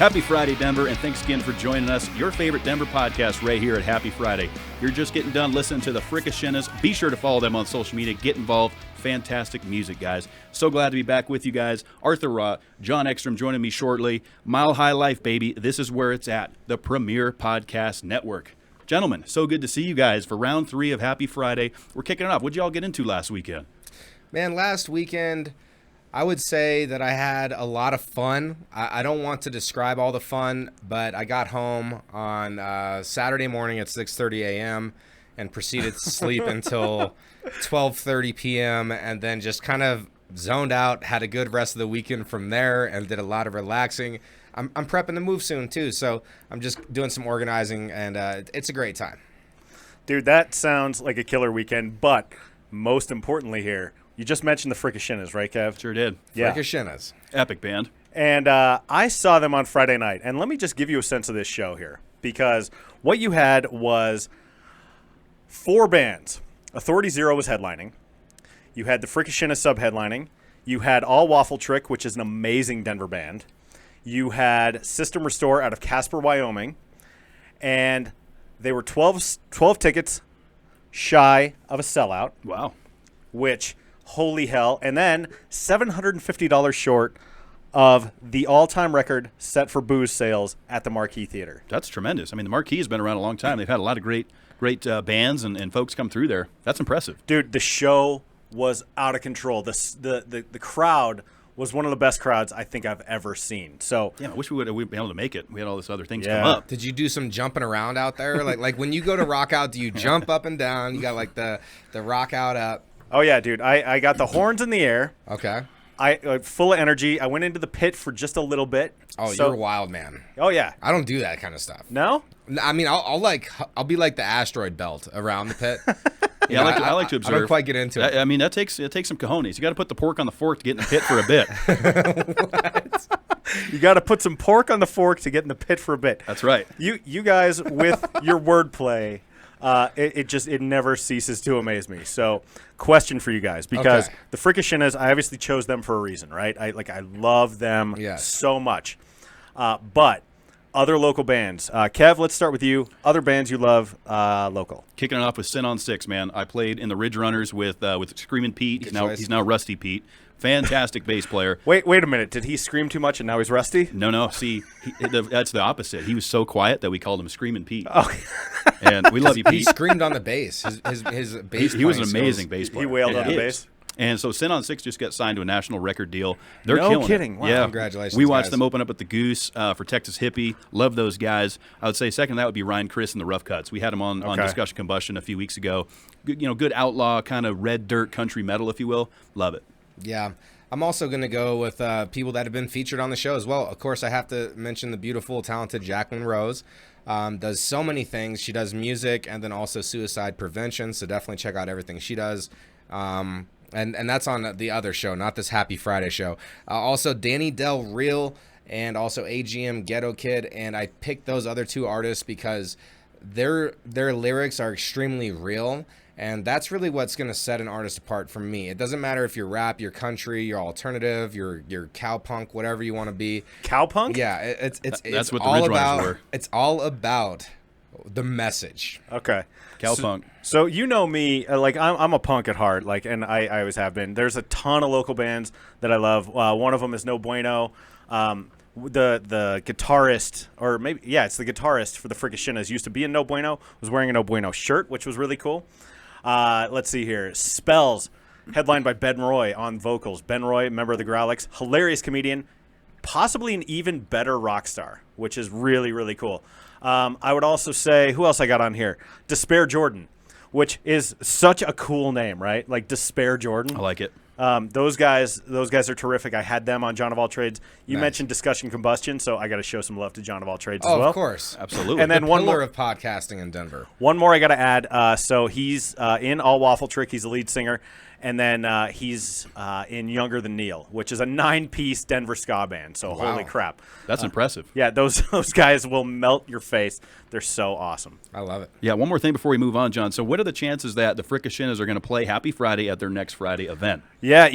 Happy Friday, Denver, and thanks again for joining us. Your favorite Denver podcast right here at Happy Friday. You're just getting done listening to the Frickashinas. Be sure to follow them on social media. Get involved. Fantastic music, guys. So glad to be back with you guys. Arthur Rott, John Ekstrom joining me shortly. Mile High Life, baby. This is where it's at. The premier podcast network. Gentlemen, so good to see you guys for round 3 of Happy Friday. We're kicking it off. What'd y'all get into last weekend? Man, last weekend, I would say that I had a lot of fun. I don't want to describe all the fun, but I got home on Saturday morning at 6:30 a.m. and proceeded to sleep until 12:30 p.m. and then just kind of zoned out, had a good rest of the weekend from there, and did a lot of relaxing. I'm prepping to move soon, too, so I'm just doing some organizing, and it's a great time. Dude, that sounds like a killer weekend, but most importantly here, you just mentioned the Frickashinas, right, Kev? Sure did. Yeah. Frickashinas. Epic band. And I saw them on Friday night. And let me just give you a sense of this show here. Because what you had was 4 bands. Authority Zero was headlining. You had the Frickashinas sub-headlining. You had All Waffle Trick, which is an amazing Denver band. You had System Restore out of Casper, Wyoming. And they were 12 tickets shy of a sellout. Wow. Which... holy hell. And then $750 short of the all-time record set for booze sales at the Marquis Theater. That's tremendous. I mean, the Marquis has been around a long time. They've had a lot of great bands and folks come through there. That's impressive. Dude, the show was out of control. The crowd was one of the best crowds I think I've ever seen. So yeah, I wish we'd been able to make it. We had all this other things Yeah. come up. Did you do some jumping around out there? like when you go to rock out, do you jump up and down? You got like the rock out up. Oh, yeah, dude. I got the horns in the air. Okay. I full of energy. I went into the pit for just a little bit. Oh, you're a wild man. Oh, yeah. I don't do that kind of stuff. No? I mean, I'll be like the asteroid belt around the pit. Yeah, I like to observe. I don't quite get into it. I mean, it takes some cojones. You got to put the pork on the fork to get in the pit for a bit. You got to put some pork on the fork to get in the pit for a bit. That's right. You guys with your wordplay, it never ceases to amaze me. So, question for you guys, because the Frickashinas, I obviously chose them for a reason, right? I love them so much. But other local bands, Kev, let's start with you. Other bands you love, local. Kicking it off with Sin on 6, man. I played in the Ridge Runners with Screamin' Pete. He's now Rusty Pete. Fantastic bass player. Wait a minute. Did he scream too much and now he's rusty? No. See, that's the opposite. He was so quiet that we called him Screamin' Pete. Okay. And we love you, Pete. He screamed on the bass. His bass. He was an amazing bass player. He wailed on the bass. And so Sin on 6 just got signed to a national record deal. They're no killing kidding. it. Wow. Yeah. Congratulations, We watched guys. them open up at the Goose for Texas Hippie. Love those guys. I would say second to that would be Ryan Criss and the Rough Cuts. We had them on Discussion Combustion a few weeks ago. Good outlaw kind of red dirt country metal, if you will. Love it. Yeah. I'm also going to go with people that have been featured on the show as well. Of course, I have to mention the beautiful, talented Jacqueline Rose. Does so many things. She does music and then also suicide prevention, so definitely check out everything she does. And that's on the other show, not this Happy Friday show. Also, Danny Del Real and also AGM Ghetto Kid, and I picked those other 2 artists because their lyrics are extremely real. And that's really what's going to set an artist apart from me. It doesn't matter if you're rap, you're country, you're alternative, you're cowpunk, whatever you want to be. Cowpunk? Yeah, it's That's what the all Ridge Runners about. were. It's all about the message. Okay. Cowpunk. So you know me, I'm a punk at heart, and I always have been. There's a ton of local bands that I love. One of them is No Bueno. The guitarist, or maybe it's the guitarist for the Frickashinas, used to be in No Bueno. Was wearing a No Bueno shirt, which was really cool. Let's see here. Spells, headlined by Ben Roy on vocals. Ben Roy, member of the Growlix, hilarious comedian, possibly an even better rock star, which is really, really cool. I would also say, who else I got on here? Despair Jordan, which is such a cool name, right? Like Despair Jordan. I like it. Those guys are terrific. I had them on John of All Trades. You Nice. mentioned Discussion Combustion, so I got to show some love to John of All Trades as well. Of course. Absolutely. And then The one pillar more of podcasting in Denver. One more I got to add. So he's in All Waffle Trick. He's the lead singer. And then he's in Younger Than Neil, which is a 9-piece Denver ska band. So Wow. holy crap. That's impressive. Yeah, those guys will melt your face. They're so awesome. I love it. Yeah, one more thing before we move on, John. So what are the chances that the Frickashinas are going to play Happy Friday at their next Friday event? Yeah,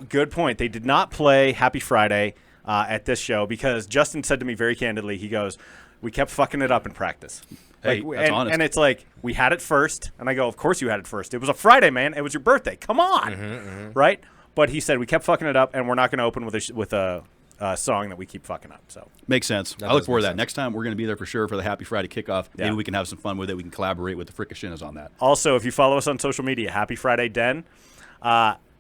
good point. They did not play Happy Friday. at this show because Justin said to me very candidly, he goes, we kept fucking it up in practice. Hey, that's honest. And it's like, we had it first. And I go, of course you had it first. It was a Friday, man. It was your birthday. Come on. Right? But he said, we kept fucking it up, and we're not going to open with a song that we keep fucking up. So makes sense. I look forward to that. Next time, we're going to be there for sure for the Happy Friday kickoff. Maybe we can have some fun with it. We can collaborate with the Frickashinas on that. Also, if you follow us on social media, Happy Friday Den,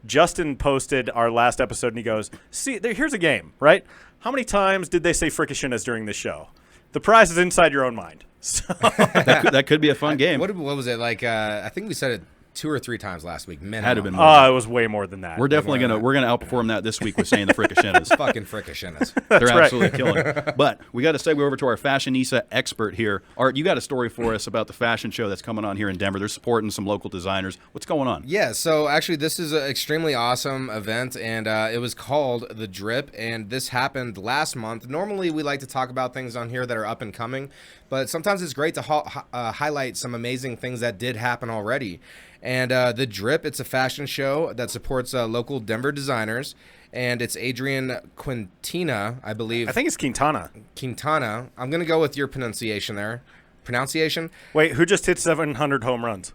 Justin posted our last episode, and he goes, see, here's a game, right? How many times did they say Frickashinas during this show? The prize is inside your own mind. So that could be a fun game. What was it like? I think we said it 2 or 3 times last week. Minimum. Had to have been more. It was way more than that. We're definitely gonna outperform that this week with saying the Frickashinas. Fucking Frickashinas. They're absolutely killing it. But we got to segue over to our fashionista expert here. Art, you got a story for us about the fashion show that's coming on here in Denver. They're supporting some local designers. What's going on? Yeah, so actually this is an extremely awesome event, and it was called The Drip, and this happened last month. Normally we like to talk about things on here that are up and coming, but sometimes it's great to highlight some amazing things that did happen already. And The Drip, it's a fashion show that supports local Denver designers, and it's Adrian Quintina, I believe. I think it's Quintana. Quintana. I'm going to go with your pronunciation there. Pronunciation? Wait, who just hit 700 home runs?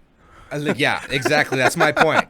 Yeah, exactly. That's my point.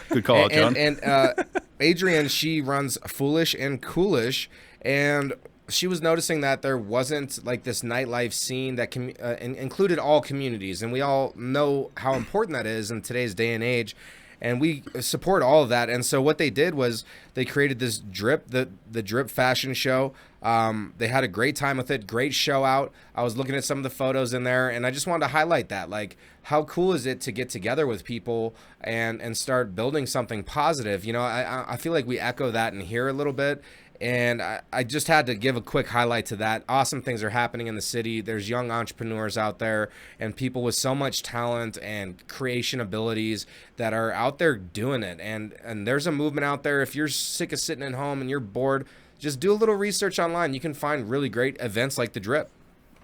Good call out, John. And Adrian, she runs Foolish and Coolish, and she was noticing that there wasn't like this nightlife scene that included all communities, and we all know how important that is in today's day and age, and we support all of that. And so what they did was they created this Drip, the Drip fashion show. They had a great time with it, great show out. I was looking at some of the photos in there, and I just wanted to highlight that. Like, how cool is it to get together with people and start building something positive? You know, I feel like we echo that in here a little bit. And I just had to give a quick highlight to that. Awesome things are happening in the city. There's young entrepreneurs out there and people with so much talent and creation abilities that are out there doing it. And there's a movement out there. If you're sick of sitting at home and you're bored, just do a little research online. You can find really great events like The Drip.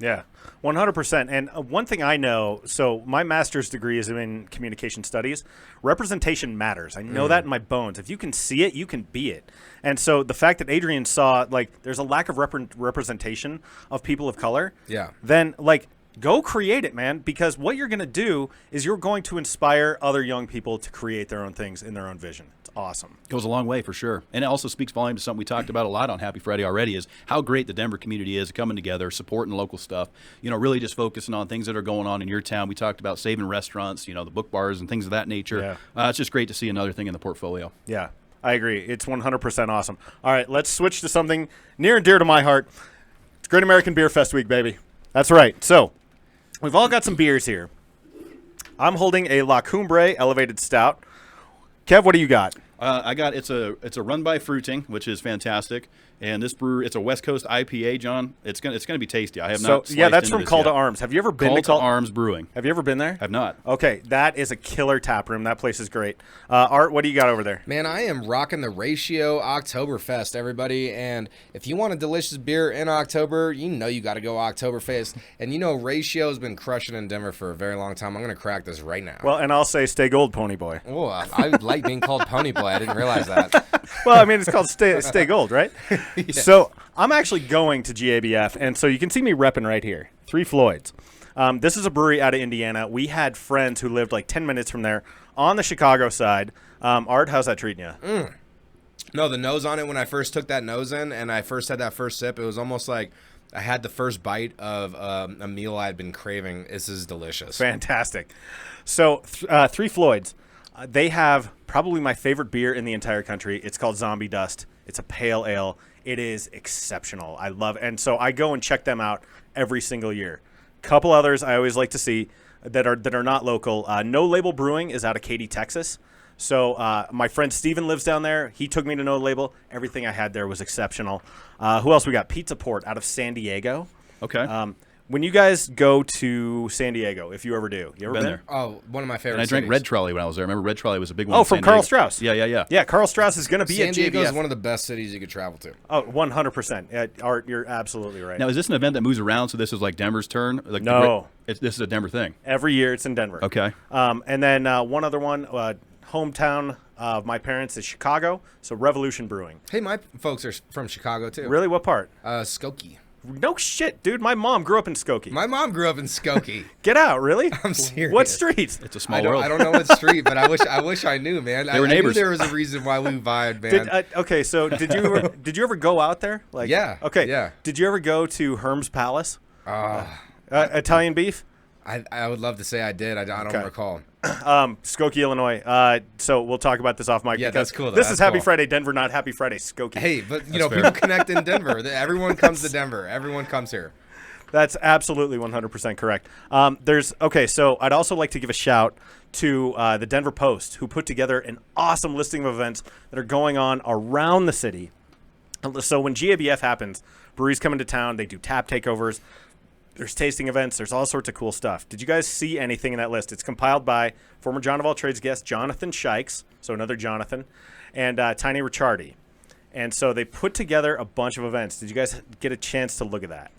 Yeah, 100%. And one thing I know, so my master's degree is in communication studies. Representation matters. I know that in my bones. If you can see it, you can be it. And so the fact that Adrian saw, like, there's a lack of representation of people of color. Yeah. Then, like, go create it, man, because what you're going to do is you're going to inspire other young people to create their own things in their own vision. It's awesome. Goes a long way for sure. And it also speaks volumes to something we talked about a lot on Happy Friday already, is how great the Denver community is coming together, supporting local stuff, you know, really just focusing on things that are going on in your town. We talked about saving restaurants, you know, the book bars and things of that nature. Yeah. It's just great to see another thing in the portfolio. Yeah, I agree. It's 100% awesome. All right, let's switch to something near and dear to my heart. It's Great American Beer Fest week, baby. That's right. So we've all got some beers here. I'm holding a La Cumbre Elevated Stout. Kev, what do you got? I got it's a run by fruiting, which is fantastic, and this brewer, it's a West Coast IPA, John. It's gonna be tasty. I have not. Yeah, that's from Call yet. to Arms. Have you ever been Call to to Arms Brewing? Have you ever been there? I've not. Okay, that is a killer tap room. That place is great. Art, what do you got over there? Man, I am rocking the Ratio Oktoberfest, everybody. And if you want a delicious beer in October, you know you got to go Oktoberfest. And you know Ratio's been crushing in Denver for a very long time. I'm going to crack this right now. Well, and I'll say stay gold, Pony Boy. Oh, I like being called Pony Boy. I didn't realize that. Well, I mean, it's called stay gold, right? Yeah. So I'm actually going to GABF, and so you can see me repping right here. Three Floyds. This is a brewery out of Indiana. We had friends who lived like 10 minutes from there on the Chicago side. Art, how's that treating you? No, the nose on it, when I first took that nose in and I first had that first sip, it was almost like I had the first bite of a meal I had been craving. This is delicious. Fantastic. So Three Floyds, they have probably my favorite beer in the entire country. It's called Zombie Dust. It's a pale ale. It is exceptional. I love it. And so I go and check them out every single year. Couple others I always like to see that are not local. No Label Brewing is out of Katy, Texas. So my friend Steven lives down there. He took me to No Label. Everything I had there was exceptional. Who else we got? Pizza Port out of San Diego. Okay. When you guys go to San Diego, if you ever do, you ever been there? Oh, one of my favorite And I drank cities. Red Trolley when I was there. I remember Red Trolley was a big one. Oh, in from San Carl Diego. Strauss. Yeah. Yeah, Carl Strauss is going to be San at Diego is GABF. one of the best cities you could travel to. Oh, 100%. Art, you're absolutely right. Now, is this an event that moves around? So this is like Denver's turn? Like No. This is a Denver thing. Every year it's in Denver. Okay. And then one other one, hometown of my parents is Chicago, so Revolution Brewing. Hey, my folks are from Chicago too. Really? What part? Skokie. No shit, dude. My mom grew up in Skokie. My mom grew up in Skokie. Get out, really? I'm serious. What street? It's a small world. I don't know what street, but I wish I knew, man. They were neighbors. I knew there was a reason why we vibed, man. Okay, so did you ever go out there? Like, yeah. Okay. Yeah. Did you ever go to Herm's Palace? Italian beef? I would love to say I did. I don't recall. Skokie, Illinois. So we'll talk about this off mic. Yeah, that's cool. This is Happy Friday Denver, not Happy Friday Skokie. Hey, but people connect in Denver. Everyone comes to Denver. Everyone comes here. That's absolutely 100% correct. So I'd also like to give a shout to the Denver Post, who put together an awesome listing of events that are going on around the city. So when GABF happens, breweries come into town, they do tap takeovers, there's tasting events, there's all sorts of cool stuff. Did you guys see anything in that list? It's compiled by former John of All Trades guest Jonathan Shikes, so another Jonathan, and Tiny Ricciardi. And so they put together a bunch of events. Did you guys get a chance to look at that?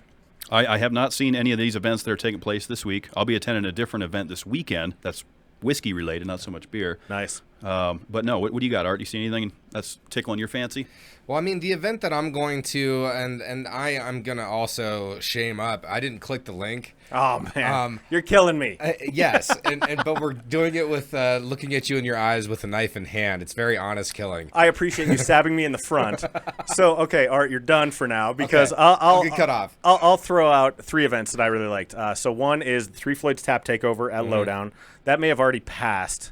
I have not seen any of these events that are taking place this week. I'll be attending a different event this weekend that's whiskey related, not so much beer. Nice. But no, what do you got, Art? You see anything that's tickling your fancy? Well, I mean, the event that I'm going to, and I'm going to also shame up. I didn't click the link. Oh, man. You're killing me. Yes, but we're doing it with looking at you in your eyes with a knife in hand. It's very honest killing. I appreciate you stabbing me in the front. So, okay, Art, you're done for now because Okay. I'll get cut off. I'll throw out 3 events that I really liked. So one is the Three Floyds Tap Takeover at Lowdown. That may have already passed.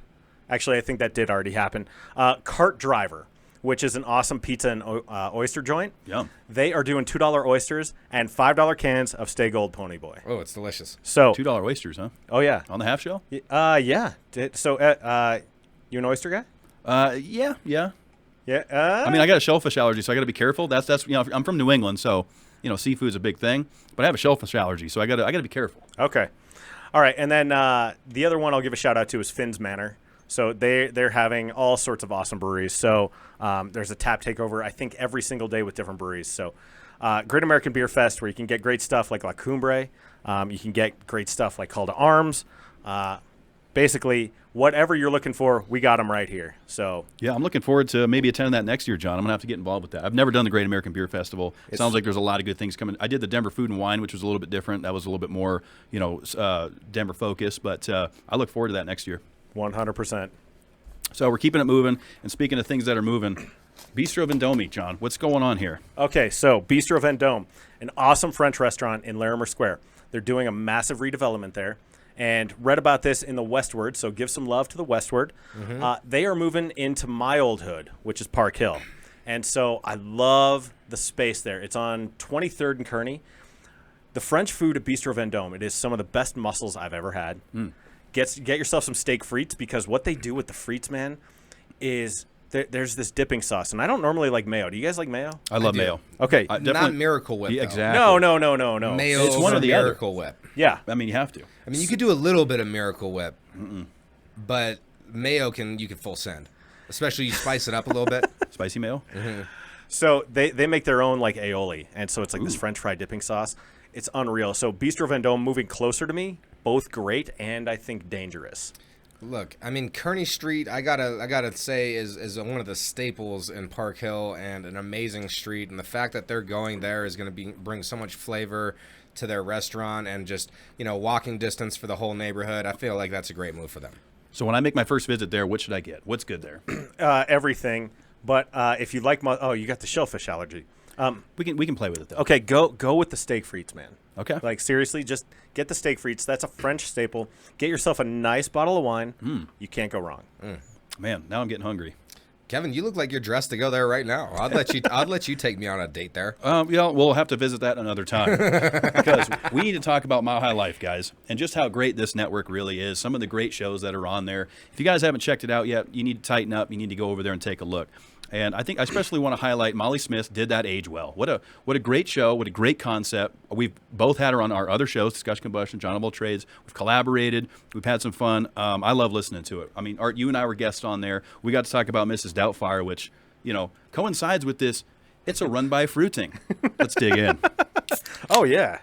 Actually, I think that did already happen. Cart Driver, which is an awesome pizza and oyster joint. Yum. They are doing $2 oysters and $5 cans of Stay Gold Pony Boy. Oh, it's delicious. So $2 oysters, huh? Oh yeah. On the half shell? Yeah. So you an oyster guy? Yeah. Yeah. I mean, I got a shellfish allergy, so I got to be careful. That's I'm from New England, so seafood's a big thing. But I have a shellfish allergy, so I got to be careful. Okay. All right, and then the other one I'll give a shout out to is Finn's Manor. So they're having all sorts of awesome breweries. So there's a tap takeover, I think, every single day with different breweries. So Great American Beer Fest, where you can get great stuff like La Cumbre. You can get great stuff like Call to Arms. Basically, whatever you're looking for, we got them right here. So yeah, I'm looking forward to maybe attending that next year, John. I'm going to have to get involved with that. I've never done the Great American Beer Festival. It sounds like there's a lot of good things coming. I did the Denver Food and Wine, which was a little bit different. That was a little bit more, Denver focused. But I look forward to that next year. 100%. So we're keeping it moving. And speaking of things that are moving, Bistro Vendôme, John, what's going on here? Okay, so Bistro Vendôme, an awesome French restaurant in Larimer Square. They're doing a massive redevelopment there. And read about this in the Westward, so give some love to the Westward. They are moving into my old hood, which is Park Hill. And so I love the space there. It's on 23rd and Kearney. The French food at Bistro Vendôme, it is some of the best mussels I've ever had. Get yourself some steak frites, because what they do with the frites, man, is there's this dipping sauce. And I don't normally like mayo. Do you guys like mayo? I love mayo. Okay. Not Miracle Whip, Yeah, though. exactly. No. Mayo It's one or the other. Miracle Whip. Yeah. I mean, you have to. I mean, you could do a little bit of Miracle Whip, but mayo you can full send. Especially you spice it up a little bit. Spicy mayo? So they make their own like aioli, and so it's like this French fry dipping sauce. It's unreal. So Bistro Vendôme moving closer to me, both great and I think dangerous. Look, I mean, Kearney Street, I gotta say, is one of the staples in Park Hill and an amazing street. And the fact that they're going there is going to bring so much flavor to their restaurant and just, walking distance for the whole neighborhood. I feel like that's a great move for them. So when I make my first visit there, what should I get? What's good there? Everything. But if you like, you got the shellfish allergy. We can play with it, though. Okay, go with the steak frites, man. Okay. Like, seriously, just get the steak frites. That's a French staple. Get yourself a nice bottle of wine. You can't go wrong. Man, now I'm getting hungry. Kevin, you look like you're dressed to go there right now. I'd let you take me on a date there. We'll have to visit that another time because we need to talk about Mile High Life, guys, and just how great this network really is. Some of the great shows that are on there. If you guys haven't checked it out yet, you need to tighten up. You need to go over there and take a look. And I think I especially want to highlight Molly Smith did that age well. What a great show. What a great concept. We've both had her on our other shows, Discussion Combustion, John of All Trades. We've collaborated. We've had some fun. I love listening to it. I mean, Art, you and I were guests on there. We got to talk about Mrs. Doubtfire, which, coincides with this. It's a run by fruiting. Let's dig in. Oh, yeah.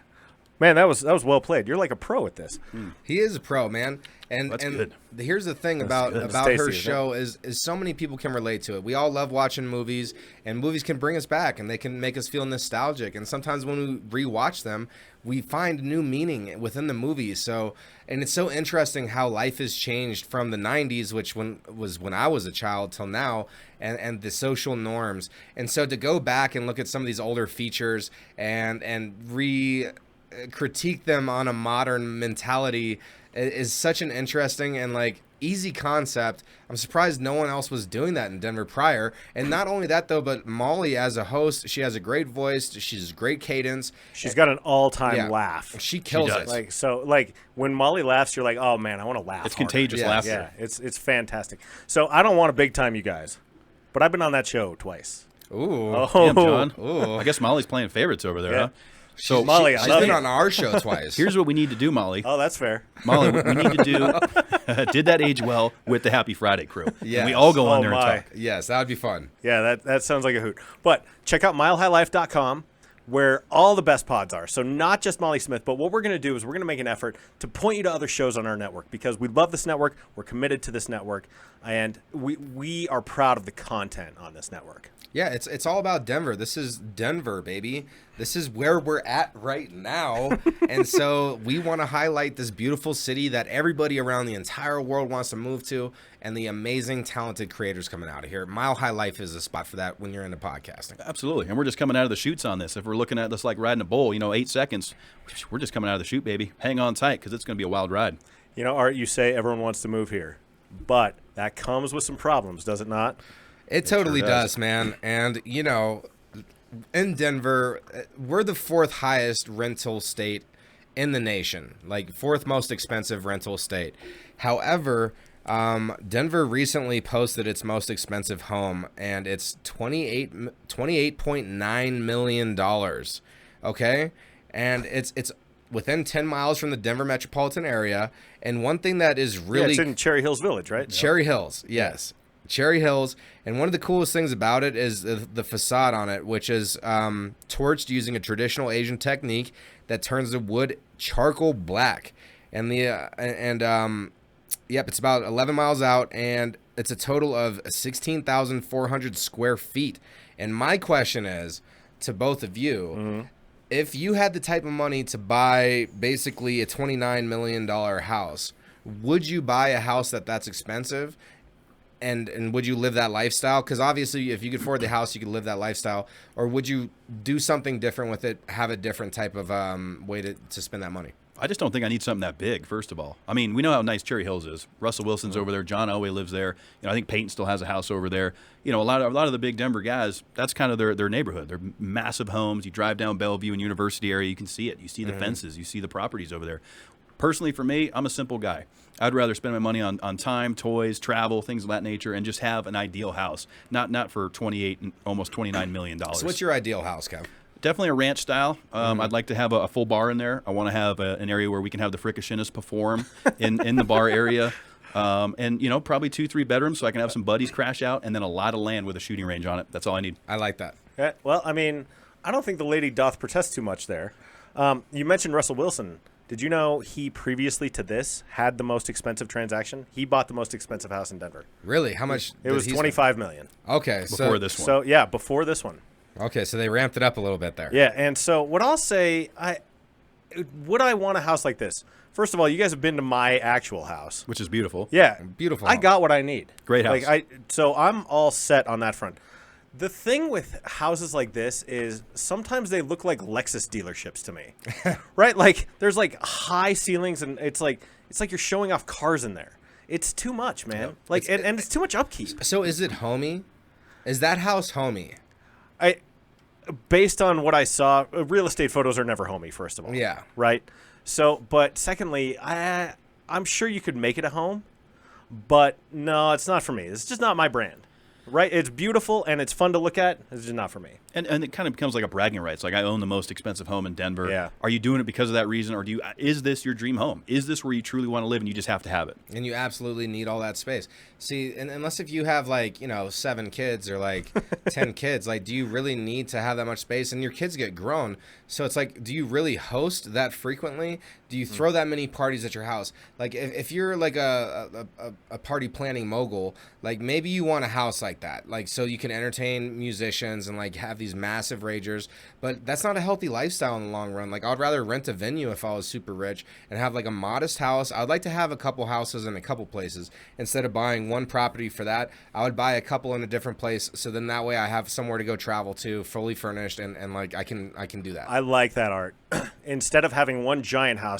Man, that was well played. You're like a pro at this. He is a pro, man. And That's and good. here's the thing about good. It's her tasty, isn't show is so many people can relate to it. We all love watching movies, and movies can bring us back, and they can make us feel nostalgic. And sometimes when we rewatch them, we find new meaning within the movies. So, and it's so interesting how life has changed from the 90s, which was when I was a child, till now, and the social norms. And so to go back and look at some of these older features and critique them on a modern mentality is such an interesting and like easy concept. I'm surprised no one else was doing that in Denver prior. And not only that though, but Molly as a host, she has a great voice. She's great cadence. She's got an all-time laugh. She kills it. Like when Molly laughs, you're like, oh man, I want to laugh. It's harder. contagious laughter. Yeah, it's fantastic. So I don't want to big time you guys, but I've been on that show twice. Ooh. Damn, John. Ooh. I guess Molly's playing favorites over there, Yeah. huh? So Molly, I She's love been you. on our show twice. here's what we need to do, Molly. Oh, that's fair. Molly, we need to do Did That Age Well with the Happy Friday crew. Yes. And we all go on Oh, there and my. talk. Yes, that would be fun. Yeah, that sounds like a hoot. But check out milehighlife.com where all the best pods are. So not just Molly Smith, but what we're going to do is we're going to make an effort to point you to other shows on our network because we love this network. We're committed to this network. And we are proud of the content on this network. Yeah, it's all about Denver. This is Denver, baby. This is where we're at right now. And so we want to highlight this beautiful city that everybody around the entire world wants to move to and the amazing, talented creators coming out of here. Mile High Life is a spot for that when you're into podcasting. Absolutely. And we're just coming out of the chutes on this. If we're looking at this like riding a bull, 8 seconds, we're just coming out of the chute, baby. Hang on tight because it's going to be a wild ride. You know, Art, you say everyone wants to move here, but that comes with some problems, does it not? It totally sure does, does. man. And, in Denver, we're the fourth highest rental state in the nation, like fourth most expensive rental state. However, Denver recently posted its most expensive home, and it's $28.9 million. Okay? And it's within 10 miles from the Denver metropolitan area. And one thing that is really... it's in Cherry Hills Village, right? Cherry Hills, yes. Cherry Hills, and one of the coolest things about it is the facade on it, which is torched using a traditional Asian technique that turns the wood charcoal black. And it's about 11 miles out, and it's a total of 16,400 square feet. And my question is to both of you, if you had the type of money to buy basically a $29 million house, would you buy a house that's expensive? And would you live that lifestyle? Because obviously, if you could afford the house, you could live that lifestyle. Or would you do something different with it, have a different type of way to spend that money? I just don't think I need something that big, first of all. I mean, we know how nice Cherry Hills is. Russell Wilson's over there. John Elway lives there. I think Peyton still has a house over there. A lot of the big Denver guys, that's kind of their neighborhood. They're massive homes. You drive down Bellevue and University area, you can see it. You see the fences. You see the properties over there. Personally, for me, I'm a simple guy. I'd rather spend my money on time, toys, travel, things of that nature, and just have an ideal house. Not for $28 and almost $29 million. So what's your ideal house, Kev? Definitely a ranch style. I'd like to have a full bar in there. I want to have an area where we can have the Frickashinas perform in the bar area. And, probably 2-3 bedrooms so I can have some buddies crash out, and then a lot of land with a shooting range on it. That's all I need. I like that. Yeah, well, I mean, I don't think the lady doth protest too much there. You mentioned Russell Wilson. Did you know he previously to this had the most expensive transaction? He bought the most expensive house in Denver. Really? How much? It was $25 million. Okay, Before this one. So yeah, before this one. Okay, so they ramped it up a little bit there. Yeah, and so what I'll say, would I want a house like this? First of all, you guys have been to my actual house, Which is beautiful. Yeah, Beautiful I home. got what I need. Great house. So I'm all set on that front. The thing with houses like this is sometimes they look like Lexus dealerships to me, right? Like there's like high ceilings and it's like you're showing off cars in there. It's too much, man. Yep. Like and it's too much upkeep. So is it homey? Is that house homey? Based on what I saw, real estate photos are never homey. First of all, Yeah. right. So, but secondly, I'm sure you could make it a home, but no, it's not for me. It's just not my brand. right? It's beautiful and it's fun to look at. It's just not for me. And it kind of becomes like a bragging rights. Like, I own the most expensive home in Denver. Yeah. Are you doing it because of that reason, or is this your dream home? Is this where you truly want to live and you just have to have it? And you absolutely need all that space. See, and unless if you have 7 kids or 10 kids, do you really need to have that much space? And your kids get grown, so it's do you really host that frequently? Do you throw that many parties at your house? If you're a party planning mogul, maybe you want a house like that, so you can entertain musicians and have these massive ragers. But that's not a healthy lifestyle in the long run. I'd rather rent a venue if I was super rich and have a modest house. I'd like to have a couple houses in a couple places instead of buying one property for that. I would buy a couple in a different place, so then that way I have somewhere to go travel to, fully furnished, and I can do that. I like that, Art. Instead of having one giant house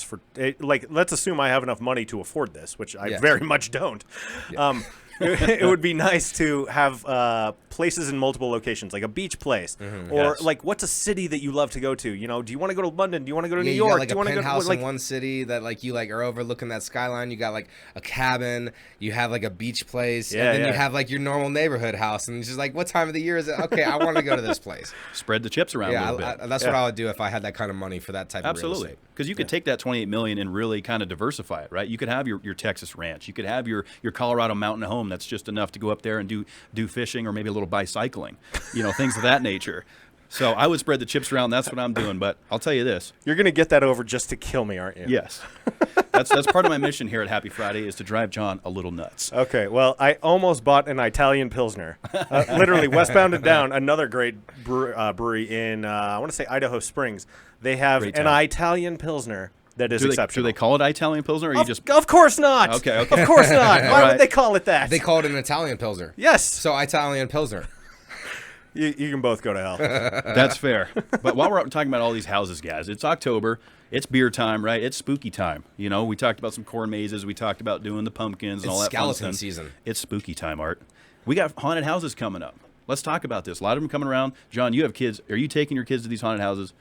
let's assume I have enough money to afford this, which I very much don't. Yeah. It would be nice to have places in multiple locations, like a beach place, or what's a city that you love to go to? Do you want to go to London? Do you want to go to New York? You got do you want to go penthouse in one city that you are overlooking that skyline. You got a cabin. You have a beach place, and then you have your normal neighborhood house. And it's just what time of the year is it? Okay, I want to go to this place. Spread the chips around a little bit. That's what I would do if I had that kind of money for that type of real estate. Because you could take that $28 million and really kind of diversify it, right? You could have your Texas ranch. You could have your Colorado mountain home that's just enough to go up there and do fishing or maybe a little bicycling, things of that nature. So I would spread the chips around. That's what I'm doing. But I'll tell you this. You're going to get that over just to kill me, aren't you? Yes. That's part of my mission here at Happy Friday is to drive John a little nuts. Okay. Well, I almost bought an Italian Pilsner. Literally westbound and down, another great brewery in, I want to say Idaho Springs. They have an Italian Pilsner that is exceptional. Do they call it Italian Pilsner, or you just... Of course not. Okay. Of course not. Why would they call it that? They call it an Italian Pilsner. Yes. So Italian Pilsner. You can both go to hell. That's fair. But while we're talking about all these houses, guys, it's October. It's beer time, right? It's spooky time. We talked about some corn mazes. We talked about doing the pumpkins and all that fun stuff. Skeleton season. It's spooky time, Art. We got haunted houses coming up. Let's talk about this. A lot of them coming around. John, you have kids. Are you taking your kids to these haunted houses?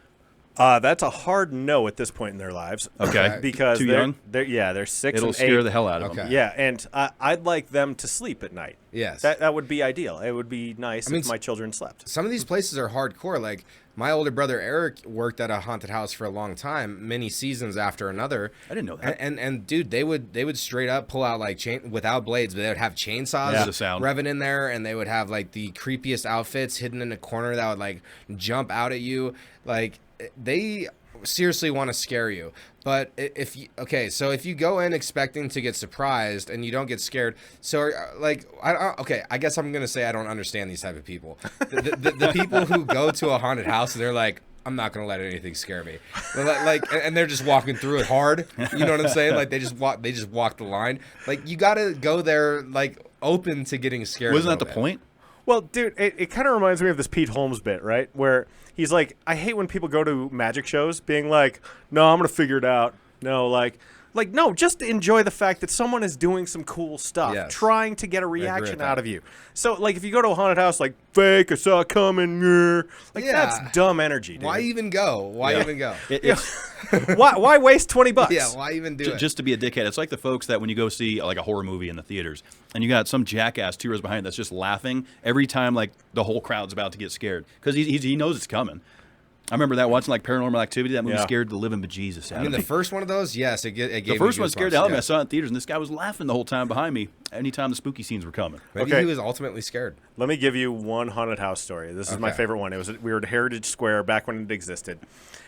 That's a hard no at this point in their lives. Okay. Because Too young? They're 6 It'll and 8. scare the hell out of them. Yeah, and I'd like them to sleep at night. Yes. That would be ideal. It would be nice if my children slept. Some of these places are hardcore. My older brother Eric worked at a haunted house for a long time, many seasons after another. I didn't know that. And dude, they would straight up pull out without blades, but they would have chainsaws revving in there, and they would have the creepiest outfits hidden in a corner that would jump out at you. They seriously want to scare you. But if you go in expecting to get surprised and you don't get scared, so I guess I'm gonna say I don't understand these type of people. The people who go to a haunted house and they're like, I'm not gonna let anything scare me, and they're just walking through it hard. You know what I'm saying? They just walk the line. You gotta go there open to getting scared. Wasn't that the point? Well, dude, it kind of reminds me of this Pete Holmes bit, right? Where he's like, I hate when people go to magic shows being like, no, I'm going to figure it out. No, no, just enjoy the fact that someone is doing some cool stuff, trying to get a reaction out of you. So, if you go to a haunted house, fake, I saw it coming, that's dumb energy, dude. Why even go? Why even go? Why waste $20? Yeah, why even do it? Just to be a dickhead. It's like the folks that when you go see a horror movie in the theaters, and you got some jackass 2 rows behind that's just laughing every time the whole crowd's about to get scared because he knows it's coming. I remember that watching Paranormal Activity. That movie scared the living bejesus out of me. The first one of those, yes, it gave the first one scared the hell out of me. I saw it in theaters, and this guy was laughing the whole time behind me anytime the spooky scenes were coming. Maybe he was ultimately scared. Let me give you one haunted house story. This is my favorite one. We were at Heritage Square back when it existed,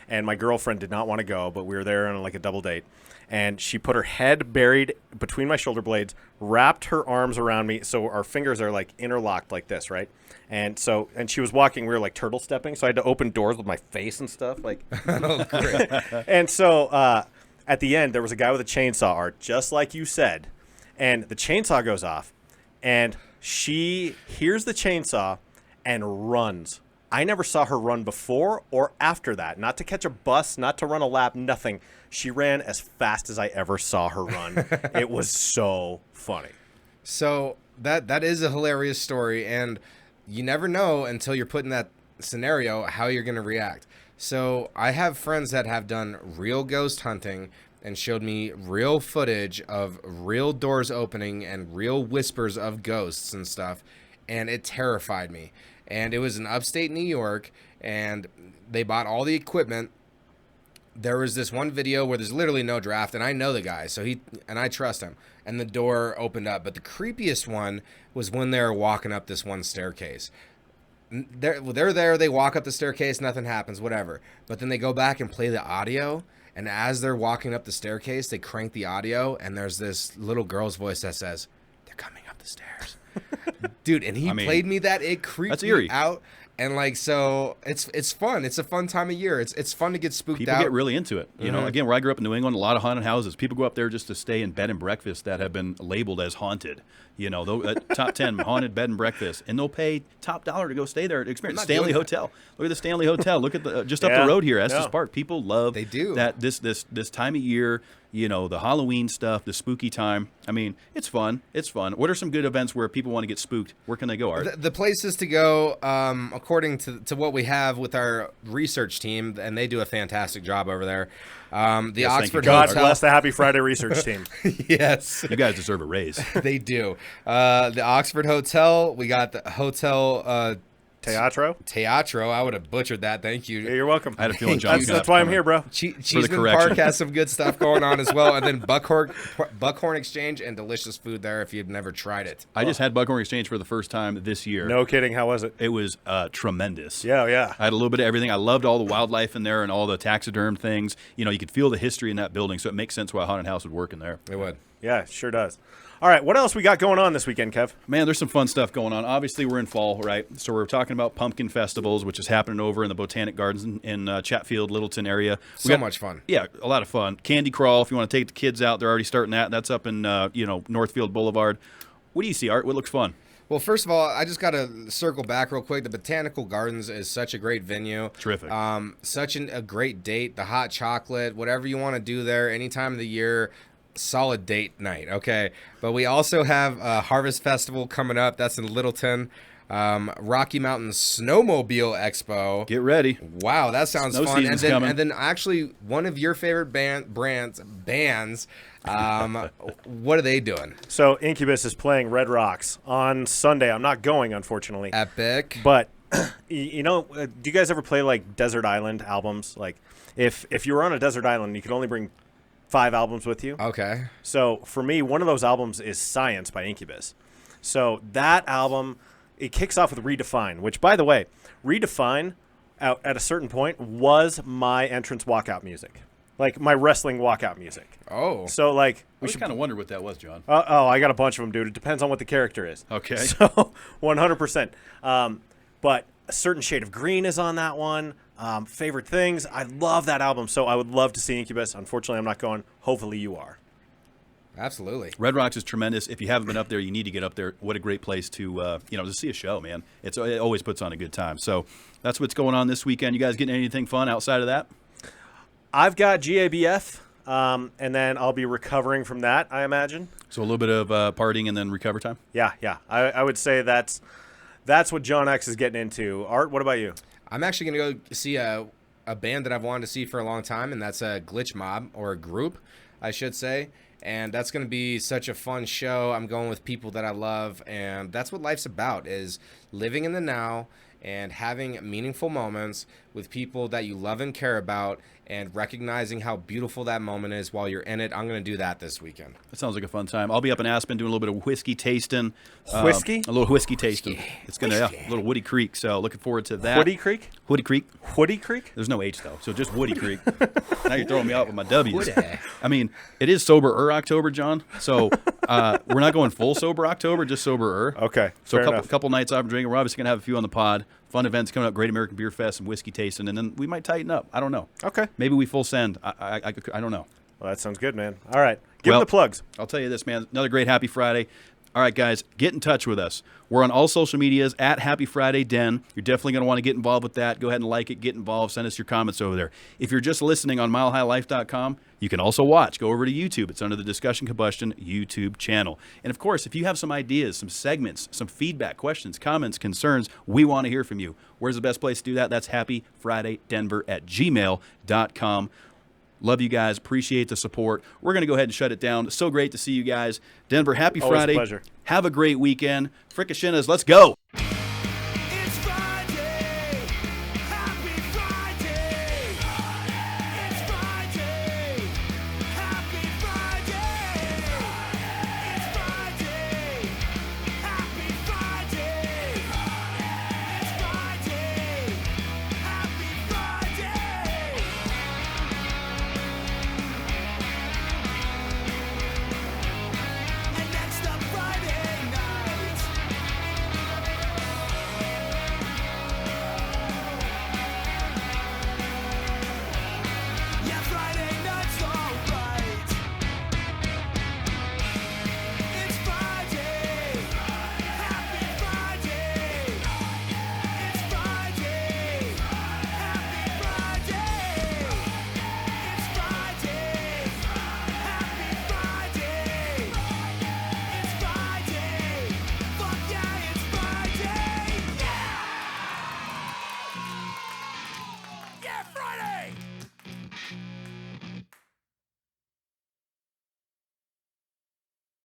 and my girlfriend did not want to go, but we were there on a double date. And she put her head buried between my shoulder blades, wrapped her arms around me, so our fingers are interlocked like this, right? And she was walking, we were turtle stepping, so I had to open doors with my face and stuff, Oh, great. And so at the end, there was a guy with a chainsaw, Art, just like you said, and the chainsaw goes off, and she hears the chainsaw and runs. I never saw her run before or after that. Not to catch a bus, not to run a lap, nothing. She ran as fast as I ever saw her run. It was so funny. So that is a hilarious story, and you never know until you're put in that scenario how you're going to react. So I have friends that have done real ghost hunting and showed me real footage of real doors opening and real whispers of ghosts and stuff. and it terrified me. And it was in upstate New York, and they bought all the equipment. There was this one video where there's literally no draft, and I know the guy, and I trust him. And the door opened up, but the creepiest one was when they were walking up this one staircase. They're there, they walk up the staircase, nothing happens, whatever. But then they go back and play the audio, and as they're walking up the staircase, they crank the audio, and there's this little girl's voice that says, "They're coming up the stairs." Dude, and he played me that. It creeped me out. And like, so it's fun. It's a fun time of year. It's fun to get spooked People out. get really into it. You know, again, where I grew up in New England, a lot of haunted houses. People go up there just to stay in bed and breakfast that have been labeled as haunted. You know, top 10 haunted bed and breakfast, and they'll pay top dollar to go stay there to experience Stanley Hotel. Look at the Stanley Hotel. Look at the just up the road here, Estes Park. People love that this time of year. You know, the Halloween stuff, the spooky time. I mean, it's fun. It's fun. What are some good events where people want to get spooked? Where can they go, Art? The places to go, according to what we have with our research team, and they do a fantastic job over there. The Oxford God Hotel. bless the Happy Friday research team. Yes. You guys deserve a raise. They do. The Oxford Hotel. We got the Hotel Teatro. I would have butchered that. Thank you. Yeah, you're welcome. I had a feeling John. That's why I'm here, bro. Cheeseman Park has some good stuff going on as well. And then Buckhorn Exchange and delicious food there if you've never tried it. I just had Buckhorn Exchange for the first time this year. No kidding. How was it? It was tremendous. Yeah. I had a little bit of everything. I loved all the wildlife in there and all the taxiderm things. You know, you could feel the history in that building, so it makes sense why a haunted house would work in there. It would. Yeah, it sure does. All right, what else we got going on this weekend, Kev? Man, there's some fun stuff going on. Obviously, we're in fall, right? So we're talking about pumpkin festivals, which is happening over in the Botanic Gardens in Chatfield, Littleton area. Much fun. Yeah, a lot of fun. Candy Crawl, if you want to take the kids out, they're already starting that. That's up in, Northfield Boulevard. What do you see, Art? What looks fun? Well, first of all, I just got to circle back real quick. The Botanical Gardens is such a great venue. Terrific. Such a great date. The hot chocolate, whatever you want to do there, any time of the year. Solid date night, okay? But we also have a Harvest Festival coming up. That's in Littleton. Rocky Mountain Snowmobile Expo. Get ready. Wow, that sounds Snow fun. season's And coming. then actually one of your favorite bands, what are they doing? So Incubus is playing Red Rocks on Sunday. I'm not going, unfortunately. Epic. But, do you guys ever play, like, Desert Island albums? Like, if you were on a desert island, you could only bring 5 albums with you. Okay. So for me, one of those albums is Science by Incubus. So that album, it kicks off with Redefine, which, by the way, Redefine at a certain point was my entrance walkout music, like my wrestling walkout music. Oh. So like We should kind of wonder what that was, John. I got a bunch of them, dude. It depends on what the character is. Okay. So 100%. But a certain shade of green is on that one. Favorite things. I love that album, so I would love to see Incubus. Unfortunately, I'm not going. Hopefully, you are. Absolutely. Red Rocks is tremendous. If you haven't been up there, you need to get up there. What a great place to to see a show, man. It always puts on a good time. So that's what's going on this weekend. You guys getting anything fun outside of that? I've got GABF, and then I'll be recovering from that, I imagine. So a little bit of partying and then recover time? Yeah. I would say that's what John X is getting into. Art, what about you? I'm actually going to go see a band that I've wanted to see for a long time, and that's a Glitch Mob, or a group, I should say. And that's going to be such a fun show. I'm going with people that I love, and that's what life's about, is living in the now and having meaningful moments with people that you love and care about, and recognizing how beautiful that moment is while you're in it. I'm going to do that this weekend. That sounds like a fun time. I'll be up in Aspen doing a little bit of whiskey tasting. Whiskey? A little whiskey tasting. It's going to, a little Woody Creek, so looking forward to that. Woody Creek? Woody Creek. Woody Creek? There's no H, though, so just Woody Creek. Now you're throwing me out with my W's. Woody. I mean, it is Sober-er October, John, so we're not going full Sober October, just Sober-er. Okay, So fair a enough. couple nights off drinking. We're obviously going to have a few on the pod. Fun events coming up, Great American Beer Fest and whiskey tasting, and then we might tighten up. I don't know. Okay. Maybe we full send. I don't know. Well, that sounds good, man. All right. Give them the plugs. I'll tell you this, man. Another great Happy Friday. All right, guys, get in touch with us. We're on all social medias at Happy Friday Den. You're definitely going to want to get involved with that. Go ahead and like it, get involved, send us your comments over there. If you're just listening on milehighlife.com, you can also watch. Go over to YouTube. It's under the Discussion Combustion YouTube channel. And, of course, if you have some ideas, some segments, some feedback, questions, comments, concerns, we want to hear from you. Where's the best place to do that? That's happyfridaydenver@gmail.com. Love you guys. Appreciate the support. We're going to go ahead and shut it down. So great to see you guys. Denver, happy Always a Friday. pleasure. Have a great weekend. Frickashinas, let's go.